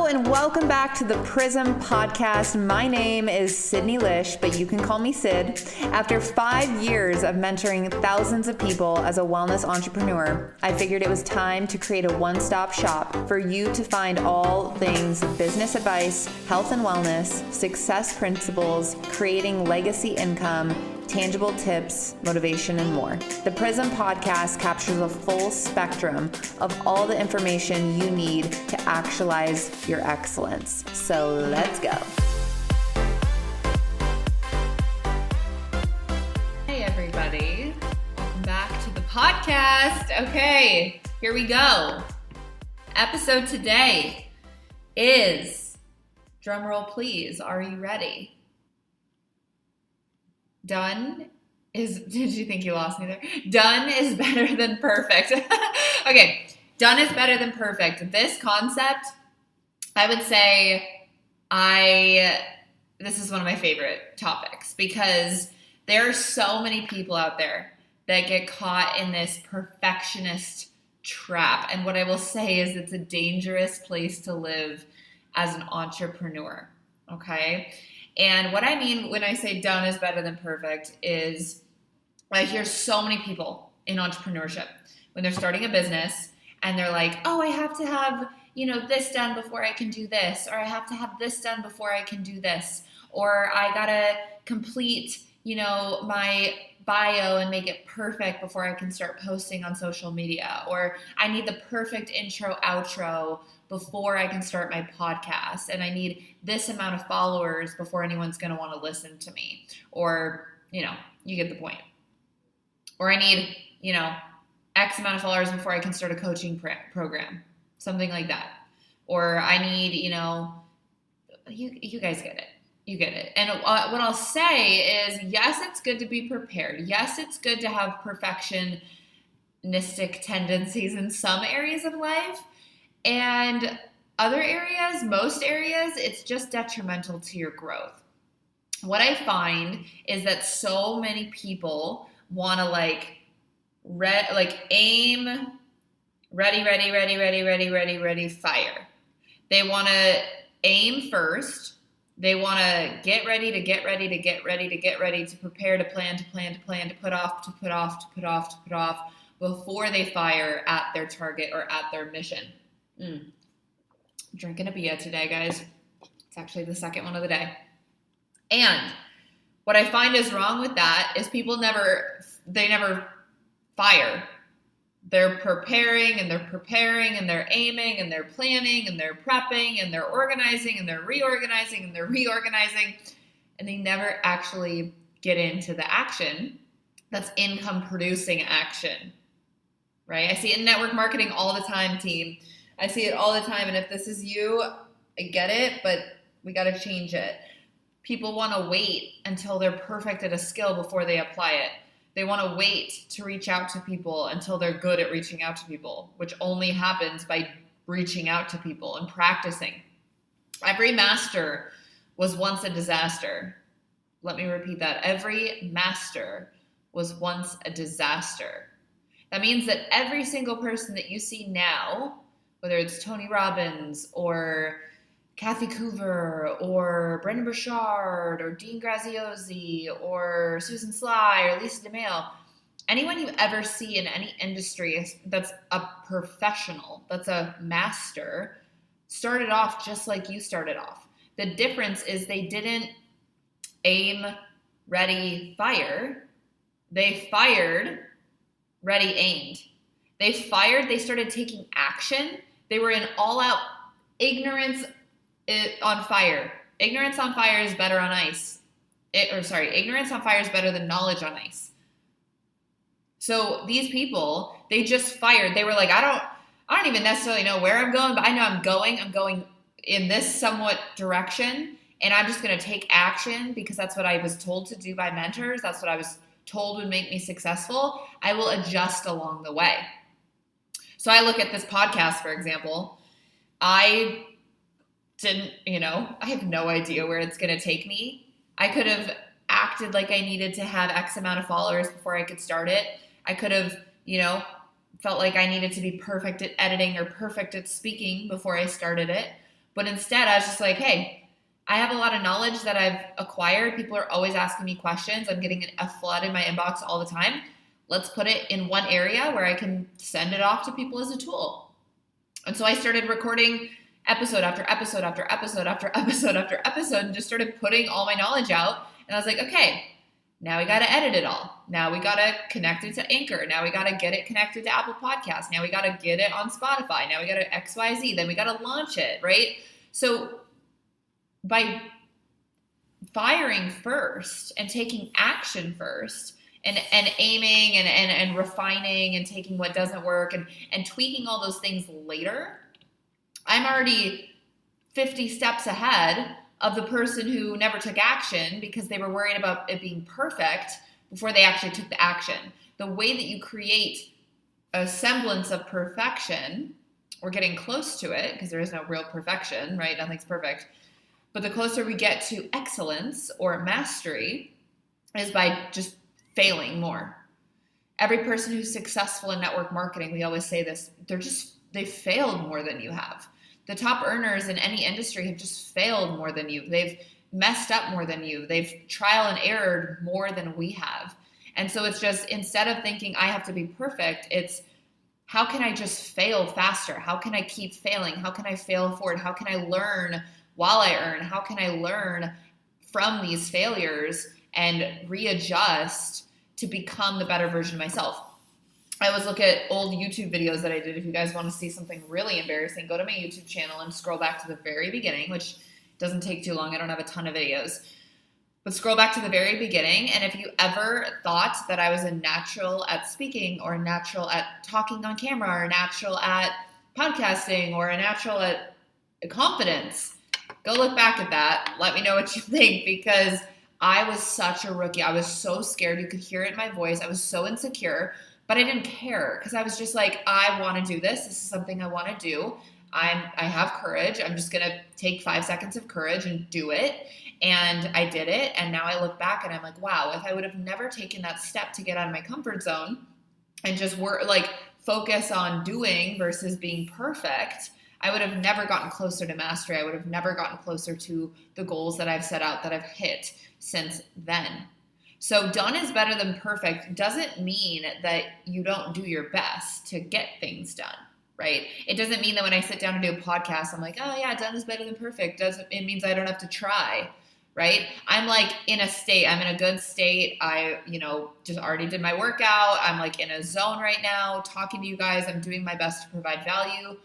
And welcome back to the Prism Podcast. My name is Sydney Lish, but you can call me Sid. After 5 years of mentoring thousands of people as a wellness entrepreneur, I figured it was time to create a one-stop shop for you to find all things business advice, health and wellness, success principles, creating legacy income, tangible tips, motivation, and more. The Prism Podcast captures a full spectrum of all the information you need to actualize your excellence. So let's go. Hey everybody, welcome back to the podcast. Okay, here we go. Episode today is, drumroll please, are you ready? Done is, did you think you lost me there? Done is better than perfect. Okay, done is better than perfect. This concept, I would say this is one of my favorite topics because there are so many people out there that get caught in this perfectionist trap. And what I will say is it's a dangerous place to live as an entrepreneur, okay? And what I mean when I say done is better than perfect is I hear so many people in entrepreneurship when they're starting a business and they're like, oh, I have to have, this done before I can do this, or I have to have this done before I can do this, or I gotta complete, my bio and make it perfect before I can start posting on social media, or I need the perfect intro, outro before I can start my podcast, and I need this amount of followers before anyone's going to want to listen to me, or, you get the point. Or I need, X amount of followers before I can start a coaching program, something like that. Or I need, you guys get it. You get it. And what I'll say is, yes, it's good to be prepared. Yes, it's good to have perfectionistic tendencies in some areas of life. And other areas, most areas, it's just detrimental to your growth. What I find is that so many people want to aim, ready, fire. They want to aim first. They want to get ready, to prepare, to plan, to put off before they fire at their target or at their mission. Drinking a beer today, guys. It's actually the second one of the day. And what I find is wrong with that is people never fire. They're preparing and they're aiming and they're planning and they're prepping and they're organizing and they're reorganizing and they never actually get into the action that's income producing action, right? I see it in network marketing all the time, team. I see it all the time. And if this is you, I get it, but we got to change it. People want to wait until they're perfect at a skill before they apply it. They want to wait to reach out to people until they're good at reaching out to people, which only happens by reaching out to people and practicing. Every master was once a disaster. Let me repeat that. Every master was once a disaster. That means that every single person that you see now, whether it's Tony Robbins or Kathy Coover or Brendon Burchard or Dean Graziosi or Susan Sly or Lisa DeMille, anyone you ever see in any industry that's a professional, that's a master, started off just like you started off. The difference is they didn't aim, ready, fire. They fired, ready, aimed. They fired, they started taking action. They were in all-out ignorance on fire. Ignorance on fire is better on ice. Ignorance on fire is better than knowledge on ice. So these people, they just fired. They were like, I don't even necessarily know where I'm going, but I know I'm going in this somewhat direction, and I'm just going to take action because that's what I was told to do by mentors. That's what I was told would make me successful. I will adjust along the way. So I look at this podcast, for example. I have no idea where it's going to take me. I could have acted like I needed to have X amount of followers before I could start it. I could have, felt like I needed to be perfect at editing or perfect at speaking before I started it. But instead, I was just like, hey, I have a lot of knowledge that I've acquired. People are always asking me questions. I'm getting a flood in my inbox all the time. Let's put it in one area where I can send it off to people as a tool. And so I started recording episode after episode after episode after episode after episode and just started putting all my knowledge out. And I was like, okay, now we got to edit it all. Now we got to connect it to Anchor. Now we got to get it connected to Apple Podcasts. Now we got to get it on Spotify. Now we got to XYZ. Then we got to launch it, right? So by firing first and taking action first and aiming and refining and taking what doesn't work and tweaking all those things later, I'm already 50 steps ahead of the person who never took action because they were worried about it being perfect before they actually took the action. The way that you create a semblance of perfection, or getting close to it, because there is no real perfection, right? Nothing's perfect. But the closer we get to excellence or mastery is by just failing more. Every person who's successful in network marketing, we always say this, they failed more than you have. The top earners in any industry have just failed more than you. They've messed up more than you. They've trial and errored more than we have. And so it's just, instead of thinking I have to be perfect, it's how can I just fail faster? How can I keep failing? How can I fail forward? How can I learn while I earn? How can I learn from these failures and readjust to become the better version of myself? I always look at old YouTube videos that I did. If you guys want to see something really embarrassing, go to my YouTube channel and scroll back to the very beginning, which doesn't take too long. I don't have a ton of videos. But scroll back to the very beginning, and if you ever thought that I was a natural at speaking or a natural at talking on camera or a natural at podcasting or a natural at confidence, go look back at that. Let me know what you think, because I was such a rookie. I was so scared. You could hear it in my voice. I was so insecure. But I didn't care because I was just like, I want to do this. This is something I want to do. I have courage. I'm just going to take 5 seconds of courage and do it. And I did it. And now I look back and I'm like, wow, if I would have never taken that step to get out of my comfort zone and just focus on doing versus being perfect, I would have never gotten closer to mastery. I would have never gotten closer to the goals that I've set out that I've hit since then. So done is better than perfect doesn't mean that you don't do your best to get things done, right? It doesn't mean that when I sit down to do a podcast, I'm like, oh yeah, done is better than perfect. It means I don't have to try, right? I'm like in a state, I'm in a good state. I, just already did my workout. I'm like in a zone right now, talking to you guys. I'm doing my best to provide value.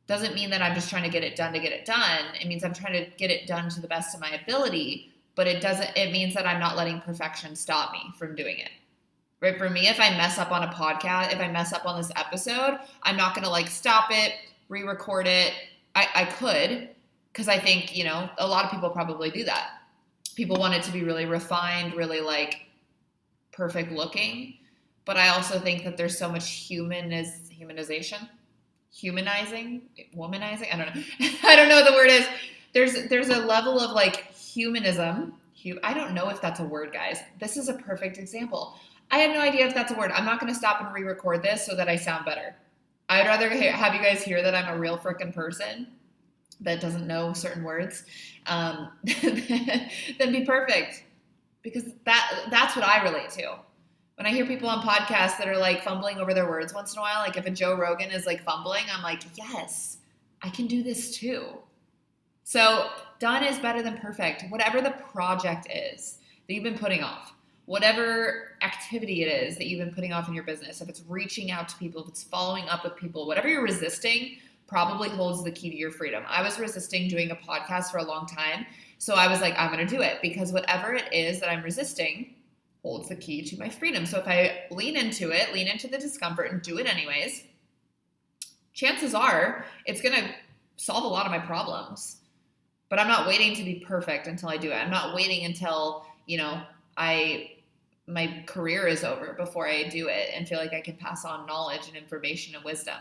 Doesn't mean that I'm just trying to get it done to get it done. It means I'm trying to get it done to the best of my ability. But it means that I'm not letting perfection stop me from doing it. Right? For me, if I mess up on a podcast, if I mess up on this episode, I'm not going to stop it, re-record it. I could, because I think, a lot of people probably do that. People want it to be really refined, really perfect looking. But I also think that there's so much humanizing, womanizing. I don't know. I don't know what the word is. There's a level of humanism. I don't know if that's a word, guys. This is a perfect example. I have no idea if that's a word. I'm not going to stop and re-record this so that I sound better. I'd rather have you guys hear that I'm a real frickin' person that doesn't know certain words than be perfect, because that's what I relate to. When I hear people on podcasts that are fumbling over their words once in a while, if a Joe Rogan is fumbling, I'm like, yes, I can do this too. So done is better than perfect. Whatever the project is that you've been putting off, whatever activity it is that you've been putting off in your business, if it's reaching out to people, if it's following up with people, whatever you're resisting probably holds the key to your freedom. I was resisting doing a podcast for a long time. So I was like, I'm going to do it, because whatever it is that I'm resisting holds the key to my freedom. So if I lean into the discomfort and do it anyways, chances are it's going to solve a lot of my problems. But I'm not waiting to be perfect until I do it. I'm not waiting until, my career is over before I do it and feel like I can pass on knowledge and information and wisdom.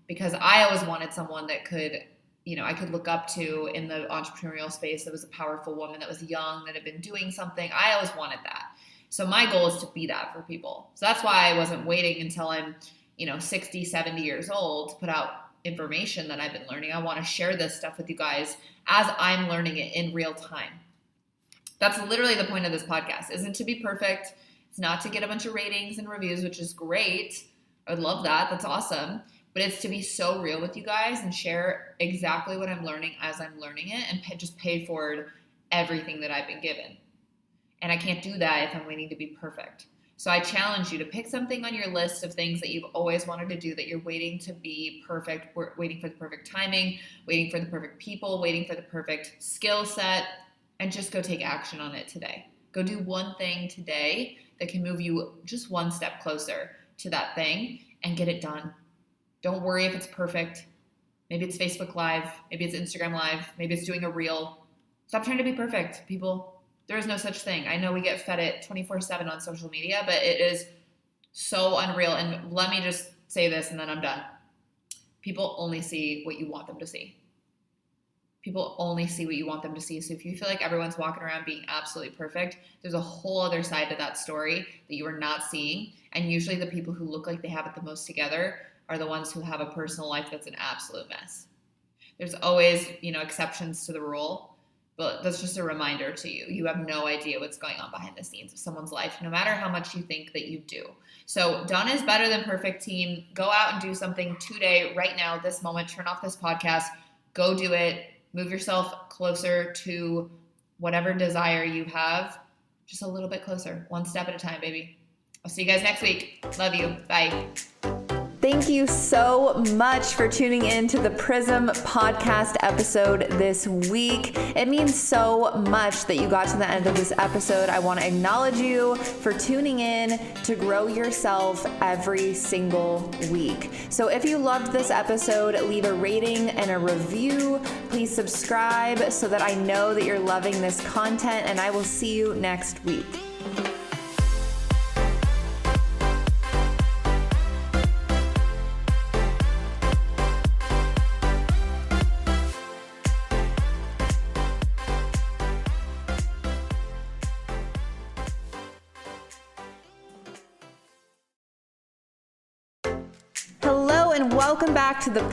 Because I always wanted someone that I could look up to in the entrepreneurial space, that was a powerful woman, that was young, that had been doing something. I always wanted that. So my goal is to be that for people. So that's why I wasn't waiting until I'm, 60, 70 years old to put out information that I've been learning. I want to share this stuff with you guys as I'm learning it in real time. That's literally the point of this podcast. Isn't to be perfect. It's not to get a bunch of ratings and reviews, which is great. I would love that. That's awesome. But it's to be so real with you guys and share exactly what I'm learning as I'm learning it, and just pay forward everything that I've been given. And I can't do that if I'm waiting to be perfect. So I challenge you to pick something on your list of things that you've always wanted to do, that you're waiting to be perfect, waiting for the perfect timing, waiting for the perfect people, waiting for the perfect skill set, and just go take action on it today. Go do one thing today that can move you just one step closer to that thing and get it done. Don't worry if it's perfect. Maybe it's Facebook Live. Maybe it's Instagram Live. Maybe it's doing a reel. Stop trying to be perfect, people. There is no such thing. I know we get fed it 24/7 on social media, but it is so unreal. And let me just say this and then I'm done. People only see what you want them to see. People only see what you want them to see. So if you feel like everyone's walking around being absolutely perfect, there's a whole other side to that story that you are not seeing. And usually the people who look like they have it the most together are the ones who have a personal life that's an absolute mess. There's always, exceptions to the rule. But that's just a reminder to you. You have no idea what's going on behind the scenes of someone's life, no matter how much you think that you do. So done is better than perfect, team. Go out and do something today, right now, this moment. Turn off this podcast. Go do it. Move yourself closer to whatever desire you have. Just a little bit closer. One step at a time, baby. I'll see you guys next week. Love you. Bye. Thank you so much for tuning in to the Prism podcast episode this week. It means so much that you got to the end of this episode. I want to acknowledge you for tuning in to grow yourself every single week. So if you loved this episode, leave a rating and a review. Please subscribe so that I know that you're loving this content, and I will see you next week. Hello and welcome back to the